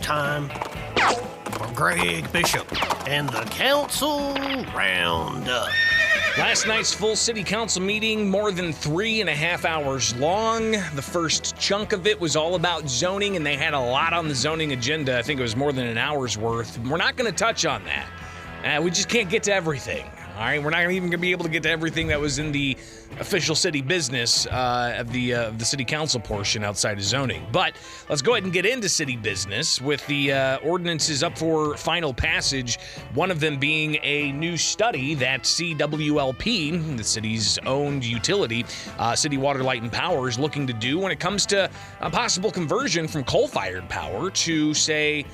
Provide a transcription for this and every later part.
time for Greg Bishop and the Council Roundup. Last night's full city council meeting, more than 3.5 hours long. The first chunk of it was all about zoning, and they had a lot on the zoning agenda. I think it was more than an hour's worth. We're not going to touch on that. We just can't get to everything. All right, we're not even going to be able to get to everything that was in the official city business of the city council portion outside of zoning. But let's go ahead and get into city business with the ordinances up for final passage. One of them being a new study that CWLP, the city's owned utility, City Water, Light, and Power, is looking to do when it comes to a possible conversion from coal-fired power to, say,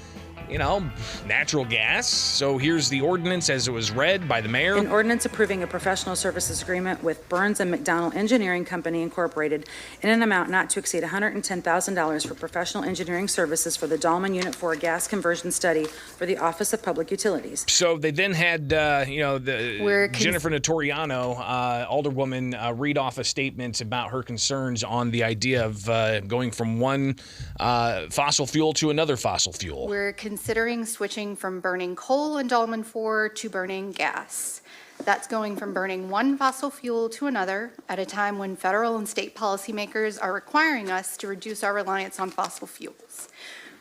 natural gas. So here's the ordinance as it was read by the mayor. An ordinance approving a professional services agreement with Burns and McDonnell Engineering Company Incorporated in an amount not to exceed $110,000 for professional engineering services for the Dahlman Unit 4 gas conversion study for the Office of Public Utilities. So they then had, Jennifer Notoriano, alderwoman, read off a statement about her concerns on the idea of going from one fossil fuel to another fossil fuel. We're considering switching from burning coal in Dahlman 4 to burning gas. That's going from burning one fossil fuel to another at a time when federal and state policymakers are requiring us to reduce our reliance on fossil fuels.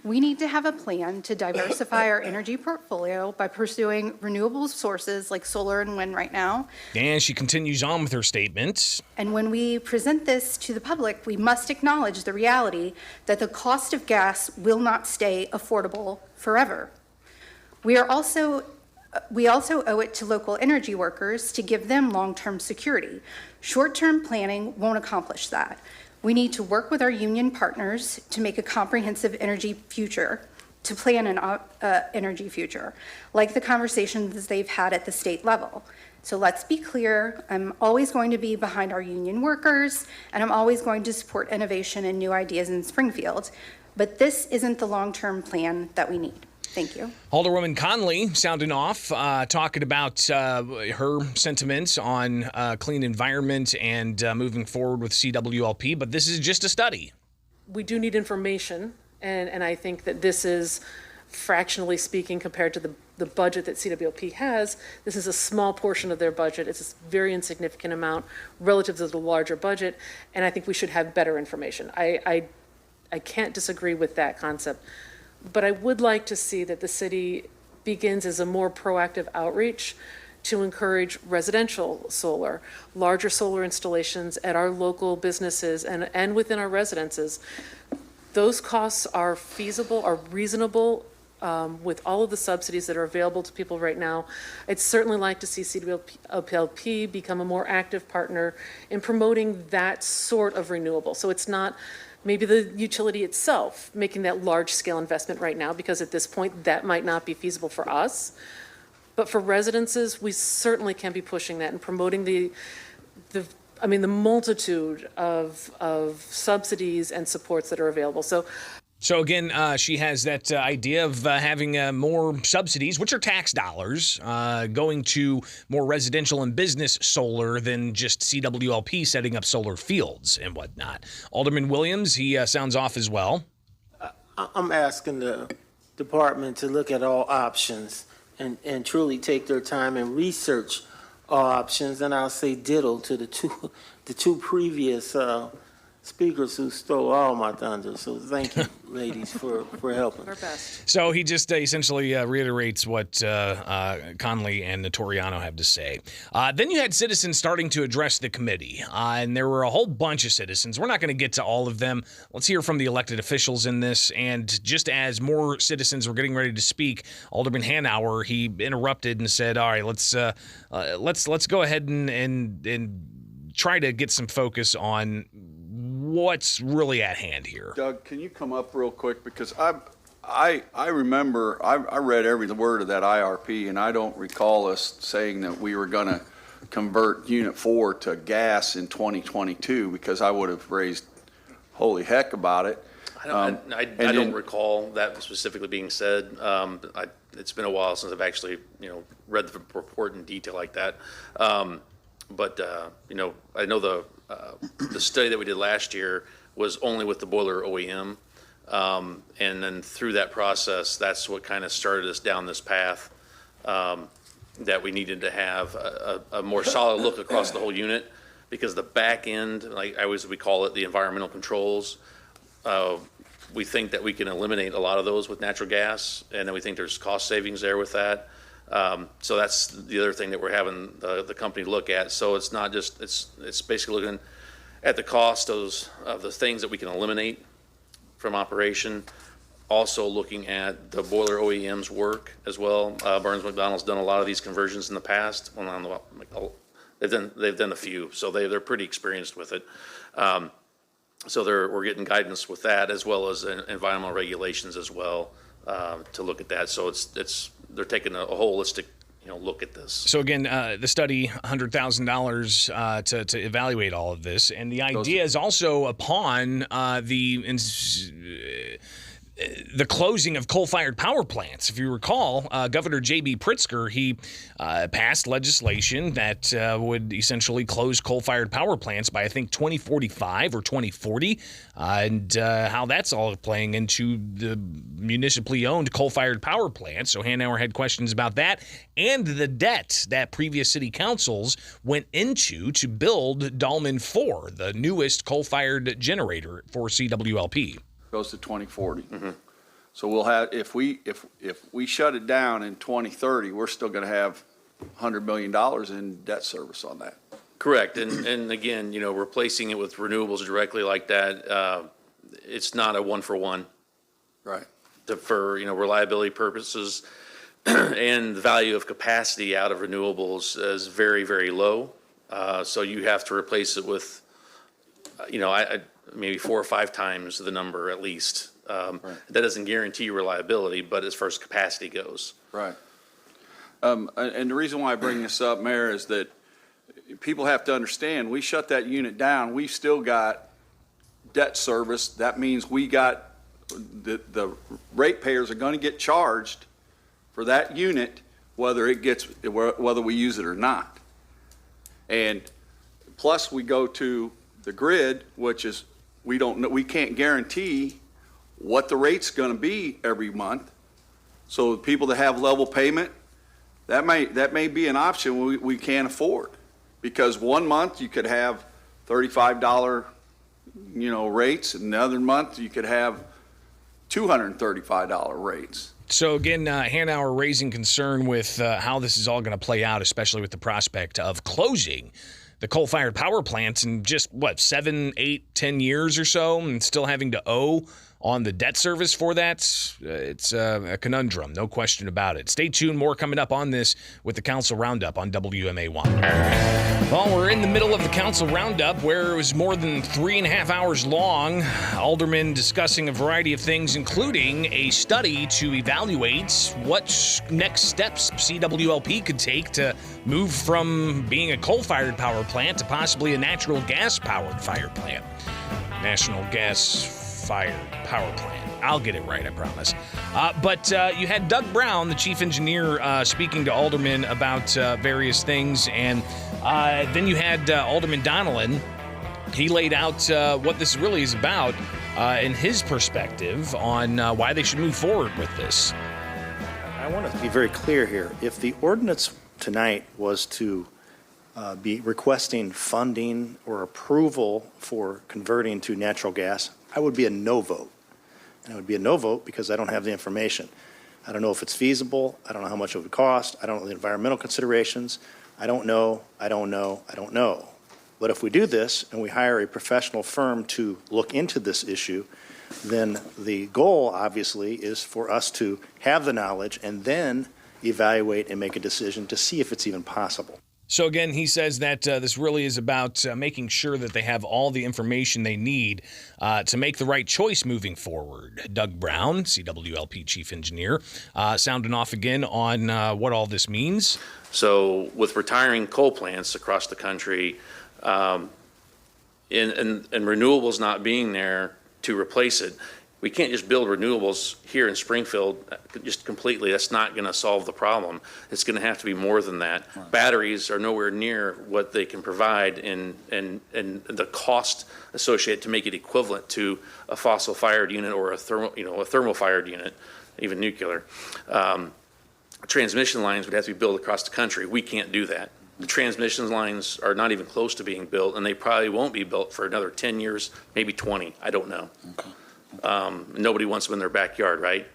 We need to have a plan to diversify our energy portfolio by pursuing renewable sources like solar and wind right now. And she continues on with her statements. And when we present this to the public, we must acknowledge the reality that the cost of gas will not stay affordable forever. We also owe it to local energy workers to give them long-term security. Short-term planning won't accomplish that. We need to work with our union partners to make a comprehensive energy future, to plan an energy future, like the conversations they've had at the state level. So let's be clear, I'm always going to be behind our union workers, and I'm always going to support innovation and new ideas in Springfield, but this isn't the long-term plan that we need. Thank you. Alderwoman Conley sounding off, talking about her sentiments on clean environment and moving forward with CWLP, but this is just a study. We do need information, and I think that this is, fractionally speaking, compared to the budget that CWLP has, this is a small portion of their budget. It's a very insignificant amount relative to the larger budget, and I think we should have better information. I can't disagree with that concept. But I would like to see that the city begins as a more proactive outreach to encourage residential solar, larger solar installations at our local businesses and within our residences. Those costs are feasible, are reasonable with all of the subsidies that are available to people right now. I'd certainly like to see CWLP become a more active partner in promoting that sort of renewable. So it's not maybe the utility itself making that large-scale investment right now, because at this point that might not be feasible for us. But for residences, we certainly can be pushing that and promoting the multitude of subsidies and supports that are available. So again, she has that idea of having more subsidies, which are tax dollars, going to more residential and business solar than just CWLP setting up solar fields and whatnot. Alderman Williams, he sounds off as well. I'm asking the department to look at all options and truly take their time and research all options. And I'll say ditto to the two previous speakers who stole all my thunder. So thank you, ladies, for helping. our best. So he just essentially reiterates what Conley and Notoriano have to say. Then you had citizens starting to address the committee, and there were a whole bunch of citizens. We're not going to get to all of them. Let's hear from the elected officials in this. And just as more citizens were getting ready to speak, Alderman Hanauer, he interrupted and said, "All right, let's go ahead and try to get some focus on what's really at hand here." Doug, can you come up real quick? Because I remember I read every word of that IRP, and I don't recall us saying that we were going to convert Unit 4 to gas in 2022, because I would have raised holy heck about it. I don't recall that specifically being said. It's been a while since I've actually read the report in detail like that. But I know the study that we did last year was only with the boiler OEM. And then through that process, that's what kind of started us down this path, that we needed to have a more solid look across the whole unit, because the back end, like we call it, the environmental controls, we think that we can eliminate a lot of those with natural gas, and then we think there's cost savings there with that. So that's the other thing that we're having the company look at. So it's not just, it's basically looking at the cost of the things that we can eliminate from operation. Also looking at the boiler OEM's work as well. Burns McDonnell's done a lot of these conversions in the past. Well, they've done a few, so they're pretty experienced with it. So we're getting guidance with that, as well as environmental regulations as well, to look at that. So they're taking a holistic look at this. So again, the study, $100,000 to evaluate all of this, and the idea is also upon the closing of coal-fired power plants. If you recall, Governor J.B. Pritzker, he passed legislation that would essentially close coal-fired power plants by, I think, 2045 or 2040, and how that's all playing into the municipally owned coal-fired power plants. So Hanauer had questions about that and the debt that previous city councils went into to build Dahlman 4, the newest coal-fired generator for CWLP. Goes to 2040. So we'll have, if we shut it down in 2030, we're still going to have $100 million in debt service on that. Correct. And again, replacing it with renewables directly like that, it's not a one-for-one. Right. For reliability purposes, and the value of capacity out of renewables is very, very low. So you have to replace it with, maybe 4 or 5 times the number at least. Right. That doesn't guarantee reliability, but as far as capacity goes. Right. And the reason why I bring this up, Mayor, is that people have to understand, we shut that unit down, we've still got debt service. That means we got the ratepayers are going to get charged for that unit, whether we use it or not. And plus we go to the grid, which is, we don't know, we can't guarantee what the rate's going to be every month. So people that have level payment, that may be an option we can't afford, because one month you could have $35 rates, and another month you could have $235 rates. So again, Hanauer raising concern with how this is all going to play out, especially with the prospect of closing the coal-fired power plants in just, 7, 8, 10 years or so, and still having to owe on the debt service for that. It's a conundrum, no question about it. Stay tuned, more coming up on this with the Council Roundup on WMA1. Well, we're in the middle of the Council Roundup, where it was more than 3.5 hours long. Aldermen discussing a variety of things, including a study to evaluate what next steps CWLP could take to move from being a coal-fired power plant to possibly a natural gas-powered fire plant. National gas-fired power plant. I'll get it right, I promise. But you had Doug Brown, the chief engineer, speaking to aldermen about various things, and then you had Alderman Donnellan. He laid out what this really is about in his perspective on why they should move forward with this. I want to be very clear here. If the ordinance tonight was to be requesting funding or approval for converting to natural gas, I would be a no vote. And it would be a no vote because I don't have the information. I don't know if it's feasible. I don't know how much it would cost. I don't know the environmental considerations. I don't know. But if we do this and we hire a professional firm to look into this issue, then the goal, obviously, is for us to have the knowledge and then evaluate and make a decision to see if it's even possible. So again, he says that this really is about making sure that they have all the information they need to make the right choice moving forward. Doug Brown, CWLP chief engineer, sounding off again on what all this means. So with retiring coal plants across the country, and renewables not being there to replace it, We can't just build renewables here in Springfield just completely. That's not going to solve the problem. It's going to have to be more than that. Right. Batteries are nowhere near what they can provide and the cost associated to make it equivalent to a fossil-fired unit or a thermal-fired unit, even nuclear. Transmission lines would have to be built across the country. We can't do that. The transmission lines are not even close to being built, and they probably won't be built for another 10 years, maybe 20. I don't know. Okay. Nobody wants them in their backyard, right?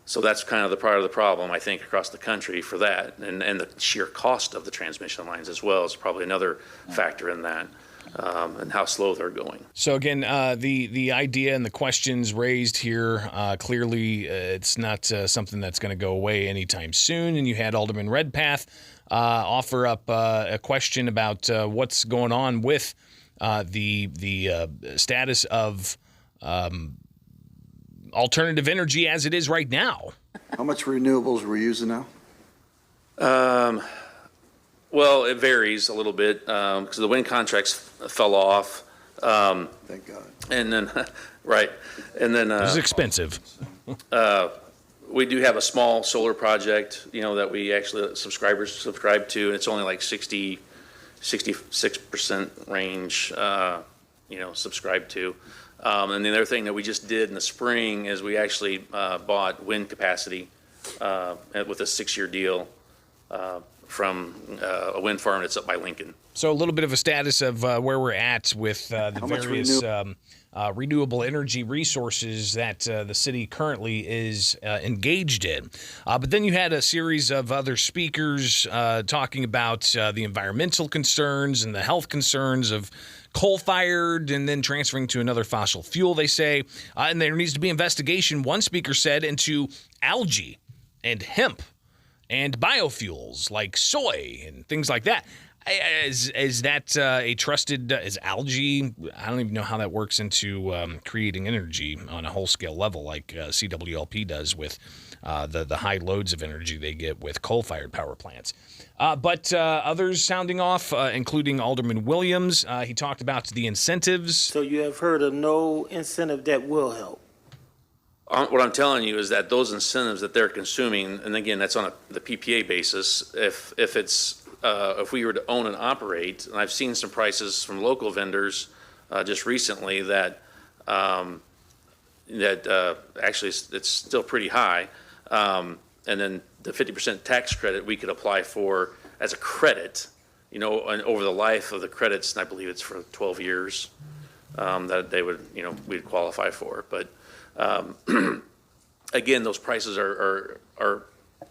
So that's kind of the part of the problem, I think, across the country for that. And the sheer cost of the transmission lines as well is probably another factor in that, and how slow they're going. So again, the idea and the questions raised here, clearly it's not something that's going to go away anytime soon. And you had Alderman Redpath offer up a question about what's going on with the status of alternative energy as it is right now. How much renewables we're using now? Well, it varies a little bit because the wind contracts fell off. Thank God. And then, right. And then this is expensive. We do have a small solar project, that we actually subscribe to, and it's only like 66% range, subscribe to. And the other thing that we just did in the spring is we actually bought wind capacity with a 6-year deal from a wind farm that's up by Lincoln. So a little bit of a status of where we're at with the various renewable energy resources that the city currently is engaged in. But then you had a series of other speakers talking about the environmental concerns and the health concerns of coal-fired and then transferring to another fossil fuel, they say. And there needs to be investigation, one speaker said, into algae and hemp and biofuels like soy and things like that. Is that a trusted, is algae, I don't even know how that works into creating energy on a whole-scale level like CWLP does with the high loads of energy they get with coal-fired power plants. But others sounding off, including Alderman Williams. He talked about the incentives. So you have heard of no incentive that will help? What I'm telling you is that those incentives that they're consuming, and again, that's on the PPA basis, if we were to own and operate, and I've seen some prices from local vendors just recently that actually it's still pretty high. And then the 50% tax credit we could apply for as a credit, and over the life of the credits, and I believe it's for 12 years, that they would, we'd qualify for. But again, those prices are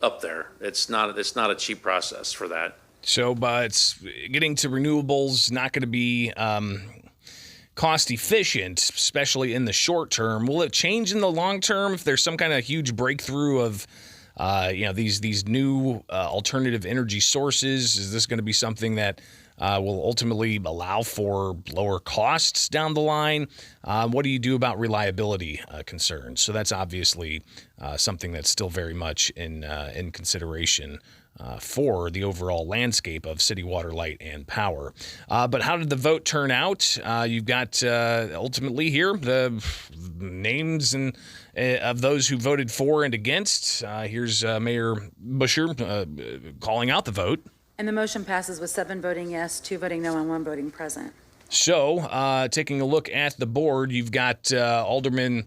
up there. It's not a cheap process for that. So, it's getting to renewables not going to be cost efficient, especially in the short term. Will it change in the long term if there's some kind of huge breakthrough of these new alternative energy sources? Is this going to be something that will ultimately allow for lower costs down the line? What do you do about reliability concerns? So that's obviously something that's still very much in consideration for the overall landscape of city water, light, and power. But how did the vote turn out? You've got ultimately here the names and of those who voted for and against. Here's Mayor Busher calling out the vote. And the motion passes with 7 voting yes, 2 voting no, and 1 voting present. So taking a look at the board, you've got Alderman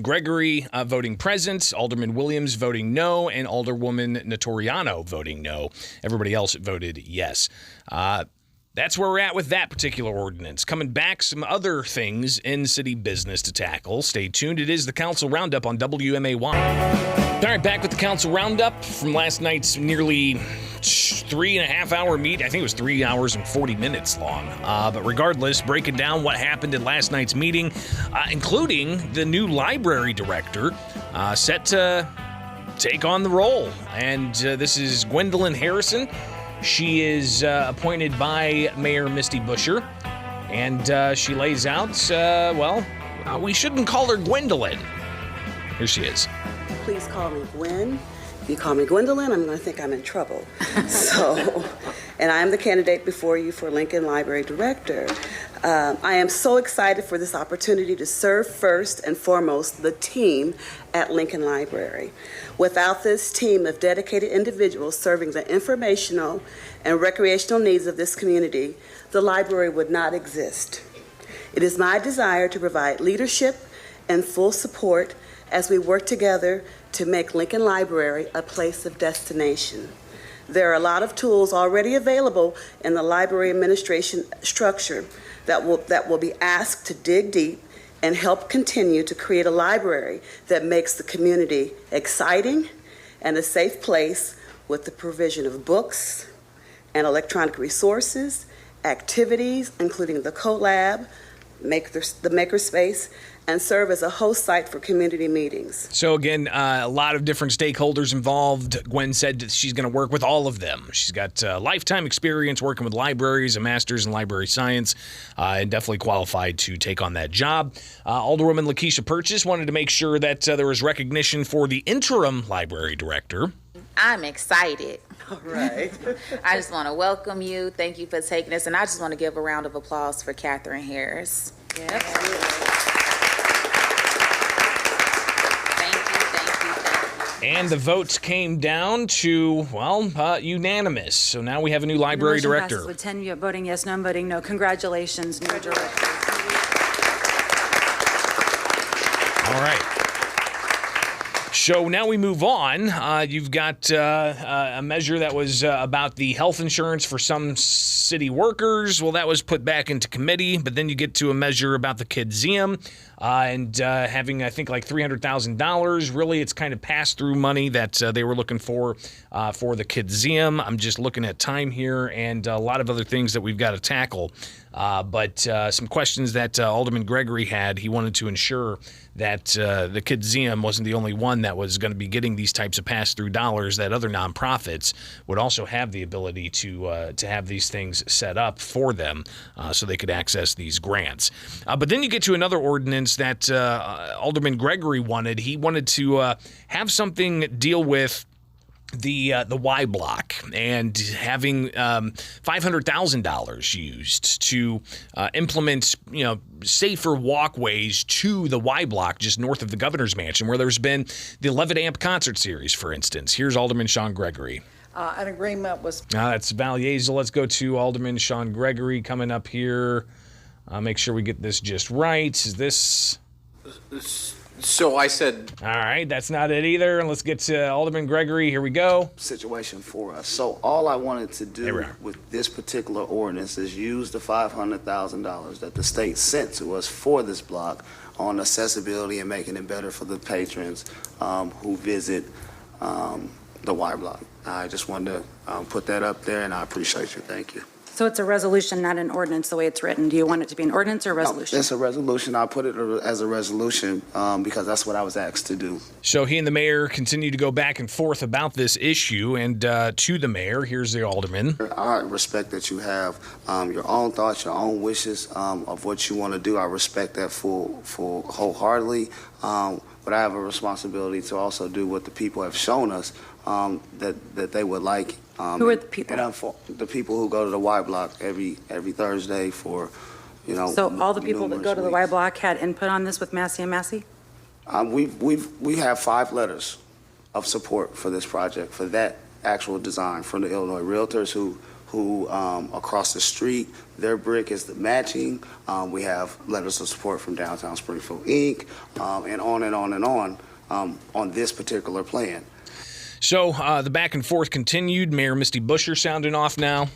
Gregory voting present, Alderman Williams voting no, and Alderwoman Notoriano voting no. Everybody else voted yes. That's where we're at with that particular ordinance. Coming back, some other things in city business to tackle. Stay tuned. It is the Council Roundup on WMAY. All right, back with the Council Roundup from last night's nearly 3.5 hour meet. I think it was 3 hours and 40 minutes long. But regardless, breaking down what happened at last night's meeting, including the new library director set to take on the role. And this is Gwendolyn Harrison. She is appointed by Mayor Misty Busher, and she lays out, we shouldn't call her Gwendolyn. Here she is. Please call me Gwen. you call me Gwendolyn, I'm going to think I'm in trouble. And I am the candidate before you for Lincoln Library Director. I am so excited for this opportunity to serve first and foremost the team at Lincoln Library. Without this team of dedicated individuals serving the informational and recreational needs of this community, the library would not exist. It is my desire to provide leadership and full support as we work together to make Lincoln Library a place of destination. There are a lot of tools already available in the library administration structure that will be asked to dig deep and help continue to create a library that makes the community exciting and a safe place with the provision of books and electronic resources, activities, including the CoLab, the Makerspace, and serve as a host site for community meetings. So again, a lot of different stakeholders involved. Gwen said that she's going to work with all of them. She's got lifetime experience working with libraries, a master's in library science, and definitely qualified to take on that job. Alderwoman Lakeisha Purchase wanted to make sure that there was recognition for the interim library director. I'm excited. All right. I just want to welcome you. Thank you for taking this. And I just want to give a round of applause for Catherine Harris. Yes. And the votes came down to, unanimous. So now we have a new library The motion director. passes with 10 voting yes, none voting no. Congratulations, new director. All right. So now we move on. You've got a measure that was about the health insurance for some city workers. Well, that was put back into committee, but then you get to a measure about the Kidseum and having, I think, like $300,000. Really, it's kind of pass-through money that they were looking for the Kidseum. I'm just looking at time here and a lot of other things that we've got to tackle. But some questions that Alderman Gregory had. He wanted to ensure that the Kidseum wasn't the only one that was going to be getting these types of pass-through dollars, that other nonprofits would also have the ability to have these things set up for them so they could access these grants. But then you get to another ordinance that Alderman Gregory wanted. He wanted to have something deal with the Y block and having $500,000 used to implement safer walkways to the Y block just north of the governor's mansion, where there's been the 11 Amp concert series, for instance. Here's Alderman Sean Gregory. An agreement was. That's Val Yezel. Let's go to Alderman Sean Gregory coming up here. Make sure we get this just right. Is this? So I said. All right, that's not it either. Let's get to Alderman Gregory. Here we go. Situation for us. So all I wanted to do with this particular ordinance is use the $500,000 that the state sent to us for this block on accessibility and making it better for the patrons who visit the Y block. I just wanted to put that up there, and I appreciate you. Thank you. So it's a resolution, not an ordinance, the way it's written. Do you want it to be an ordinance or a resolution? No, it's a resolution. I put it as a resolution because that's what I was asked to do. So he and the mayor continue to go back and forth about this issue, and to the mayor, here's the alderman. I respect that you have your own thoughts, your own wishes of what you want to do. I respect that full wholeheartedly, but I have a responsibility to also do what the people have shown us that they would like. Who are the people? And the people who go to the Y block every Thursday for, So all the people that go to the Y block had input on this with Massey and Massey? We have 5 letters of support for this project, for that actual design from the Illinois Realtors who across the street, their brick is the matching. We have letters of support from Downtown Springfield Inc. And on and on and on this particular plan. So the back and forth continued. Mayor Misty Buscher sounding off now.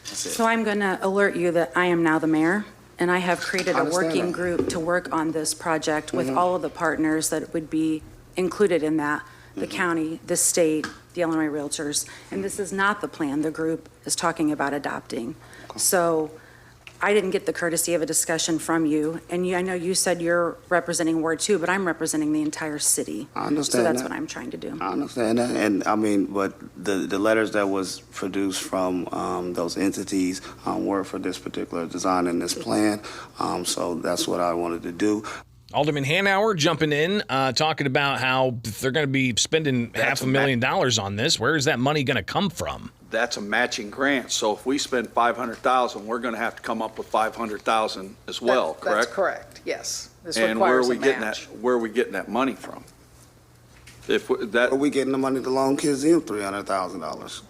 So I'm going to alert you that I am now the mayor, and I have created a working group to work on this project with all of the partners that would be included in that, the county, the state, the Illinois Realtors. And this is not the plan the group is talking about adopting. So I didn't get the courtesy of a discussion from you, and I know you said you're representing Ward 2, but I'm representing the entire city. I understand So that's that. what I'm trying to do. I understand that, and I mean, but the letters that was produced from those entities were for this particular design and this plan, so that's what I wanted to do. Alderman Hanauer jumping in, talking about how they're going to be spending $500,000 on this. Where is that money going to come from? That's a matching grant, so if we spend $500,000, we're gonna have to come up with $500,000 as well, correct? That's correct, yes. This And where are requires we a getting match. that, where are we getting that money from? If Are that, we getting the money to loan kids in $300,000?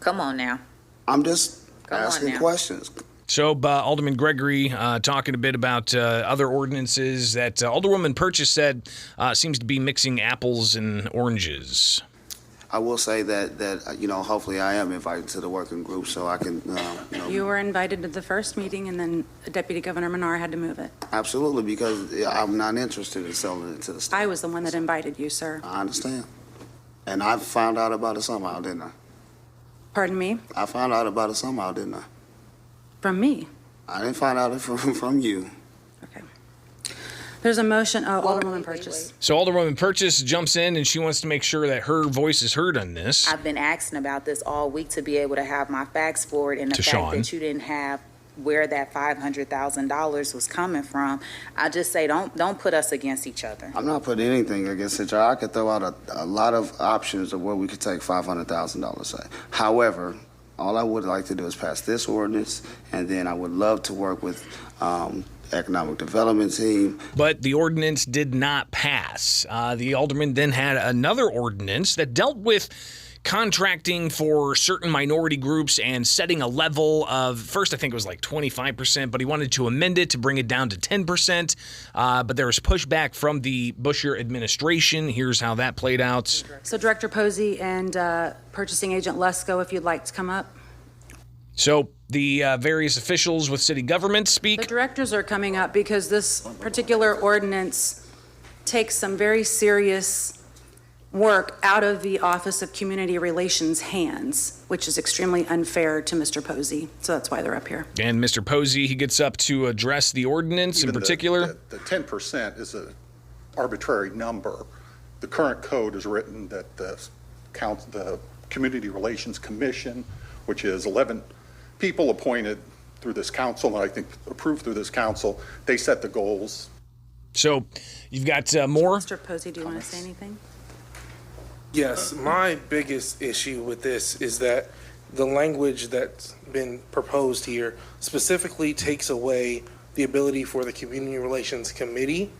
Come on now. I'm just Come on asking now. questions. So Alderman Gregory talking a bit about other ordinances that Alderwoman Purchase said seems to be mixing apples and oranges. I will say that hopefully I am invited to the working group so I can, You were invited to the first meeting, and then Deputy Governor Menard had to move it. absolutely, because I'm not interested in selling it to the state. I was the one that invited you, sir. I understand. And I found out about it somehow, didn't I? Pardon me? I found out about it somehow, didn't I? From me. I didn't find out it from you. There's a motion, Alderwoman Purchase. So Alderwoman Purchase jumps in and she wants to make sure that her voice is heard on this. I've been asking about this all week to be able to have my facts forward, and the To fact Sean. that you didn't have where that $500,000 was coming from, I just say don't put us against each other. I'm not putting anything against it, y'all. I could throw out a lot of options of where we could take $500,000 at. However, all I would like to do is pass this ordinance, and then I would love to work with economic development team. But the ordinance did not pass. The alderman then had another ordinance that dealt with contracting for certain minority groups and setting a level of, first I think it was like 25%, but he wanted to amend it to bring it down to 10%. But there was pushback from the Busher administration. Here's how that played out. So Director Posey and Purchasing Agent Lesko, if you'd like to come up. So the various officials with city government speak. The directors are coming up because this particular ordinance takes some very serious work out of the Office of Community Relations' hands, which is extremely unfair to Mr. Posey. So that's why they're up here. And Mr. Posey, he gets up to address the ordinance in particular. The 10% is an arbitrary number. The current code is written that the Community Relations Commission, which is 11 people appointed through this council, and I think approved through this council, they set the goals. So you've got more? Mr. Posey, do you want to say anything? Yes, my biggest issue with this is that the language that's been proposed here specifically takes away the ability for the Community Relations Committee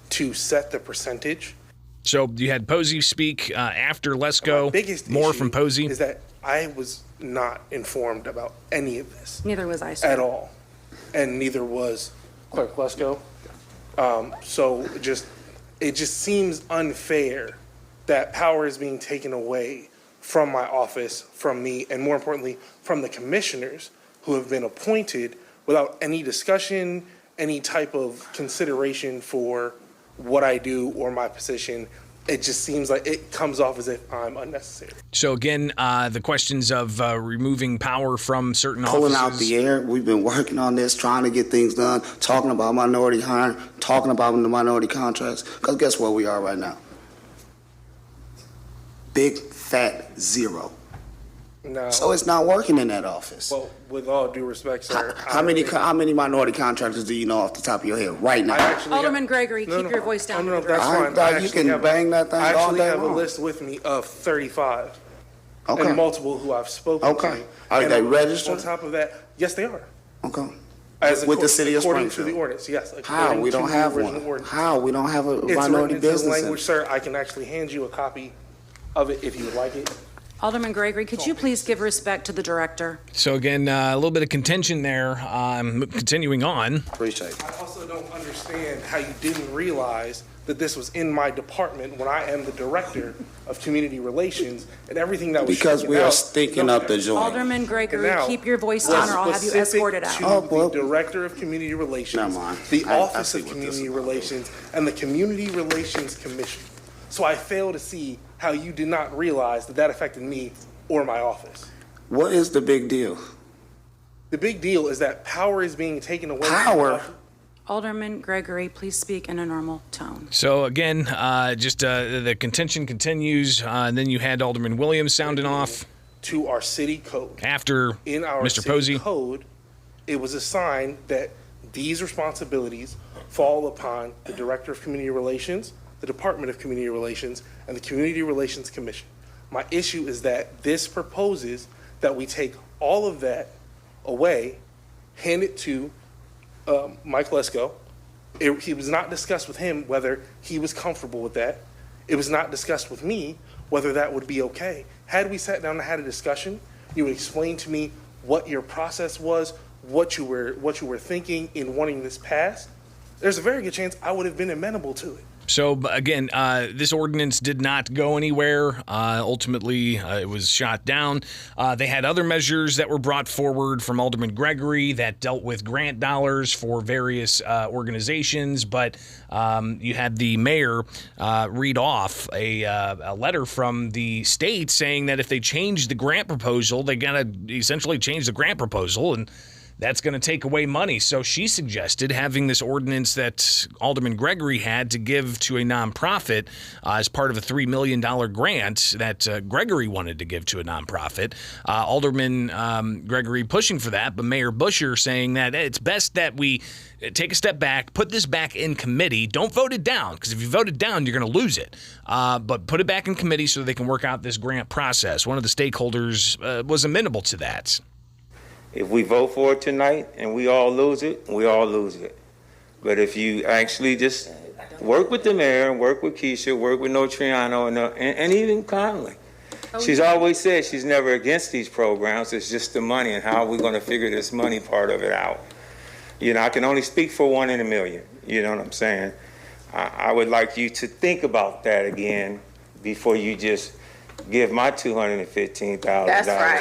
to set the percentage. So you had Posey speak after Lesko. Biggest More issue from Posey. is that I was not informed about any of this Neither was I, sir. at all, and neither was Clerk Lesko. So it just seems unfair that power is being taken away from my office, from me, and more importantly, from the commissioners who have been appointed without any discussion, any type of consideration for what I do or my position. It just seems like it comes off as if I'm unnecessary. So again, the questions of removing power from certain Pulling offices. out the air. We've been working on this, trying to get things done, talking about minority hiring, talking about the minority contracts. Because guess where we are right now? Big fat zero. No. So it's not working in that office. Well, with all due respect, sir. How many minority contractors do you know off the top of your head right now? Alderman Gregory, keep your voice down. No, that's fine. You can bang that thing I all actually day have a long. list with me of 35. Okay. And multiple who I've spoken to. Okay. Are And they registered? On top of that, yes, they are. Okay. With the city of Springfield. According to the ordinance, yes. How? We don't have one. How? We don't have a minority It's written business. into language, sir. I can actually hand you a copy of it if you would like it. Alderman Gregory, could you please give respect to the director? So again, a little bit of contention there. Continuing on. Appreciate it. I also don't understand how you didn't realize that this was in my department when I am the director of community relations and everything that was Because we shaken are out. stinking up the joint. Alderman Gregory, And now, keep your voice down or I'll have you specific escorted out. to the director of community relations, Never mind. the I office see of what this community is about. relations, and the community relations commission. So I fail to see how you did not realize that that affected me or my office. What is the big deal? The big deal is that power is being taken away. Power? Alderman Gregory, please speak in a normal tone. So again, the contention continues. And then you had Alderman Williams sounding off. To our city code. After In our Mr. city Posey. code, it was assigned that these responsibilities fall upon the Director of Community Relations, the Department of Community Relations, and the Community Relations Commission. My issue is that this proposes that we take all of that away, hand it to Mike Lesko. It was not discussed with him whether he was comfortable with that. It was not discussed with me whether that would be okay. Had we sat down and had a discussion, you would explain to me what your process was, what you were thinking in wanting this passed. There's a very good chance I would have been amenable to it. So, again, this ordinance did not go anywhere. Ultimately, it was shot down. They had other measures that were brought forward from Alderman Gregory that dealt with grant dollars for various organizations, but you had the mayor read off a letter from the state saying that if they change the grant proposal, they got to essentially change the grant proposal, and that's going to take away money. So she suggested having this ordinance that Alderman Gregory had to give to a nonprofit as part of a $3 million grant that Gregory wanted to give to a nonprofit. Alderman Gregory pushing for that, but Mayor Busher saying that it's best that we take a step back, put this back in committee. Don't vote it down, because if you vote it down, you're going to lose it. But put it back in committee so they can work out this grant process. One of the stakeholders was amenable to that. If we vote for it tonight and we all lose it, we all lose it. But if you actually just work with the mayor, work with Keisha, work with Notriano, and even Connolly. She's always said she's never against these programs. It's just the money and how we're going to figure this money part of it out. You know, I can only speak for 1 in a million. You know what I'm saying? I would like you to think about that again before you just give my $215,000. That's right.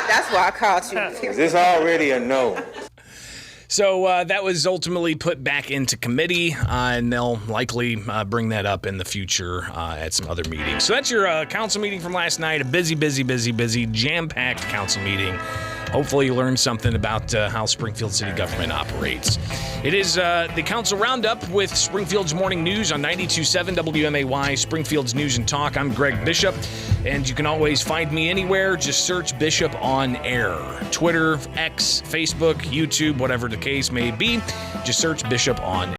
That's why I called you. This already a no. So that was ultimately put back into committee, and they'll likely bring that up in the future at some other meetings. So that's your council meeting from last night. A busy, jam-packed council meeting. Hopefully you learned something about how Springfield city government operates. It is the Council Roundup with Springfield's Morning News on 92.7 WMAY, Springfield's News and Talk. I'm Greg Bishop, and you can always find me anywhere. Just search Bishop on Air. Twitter, X, Facebook, YouTube, whatever the case may be. Just search Bishop on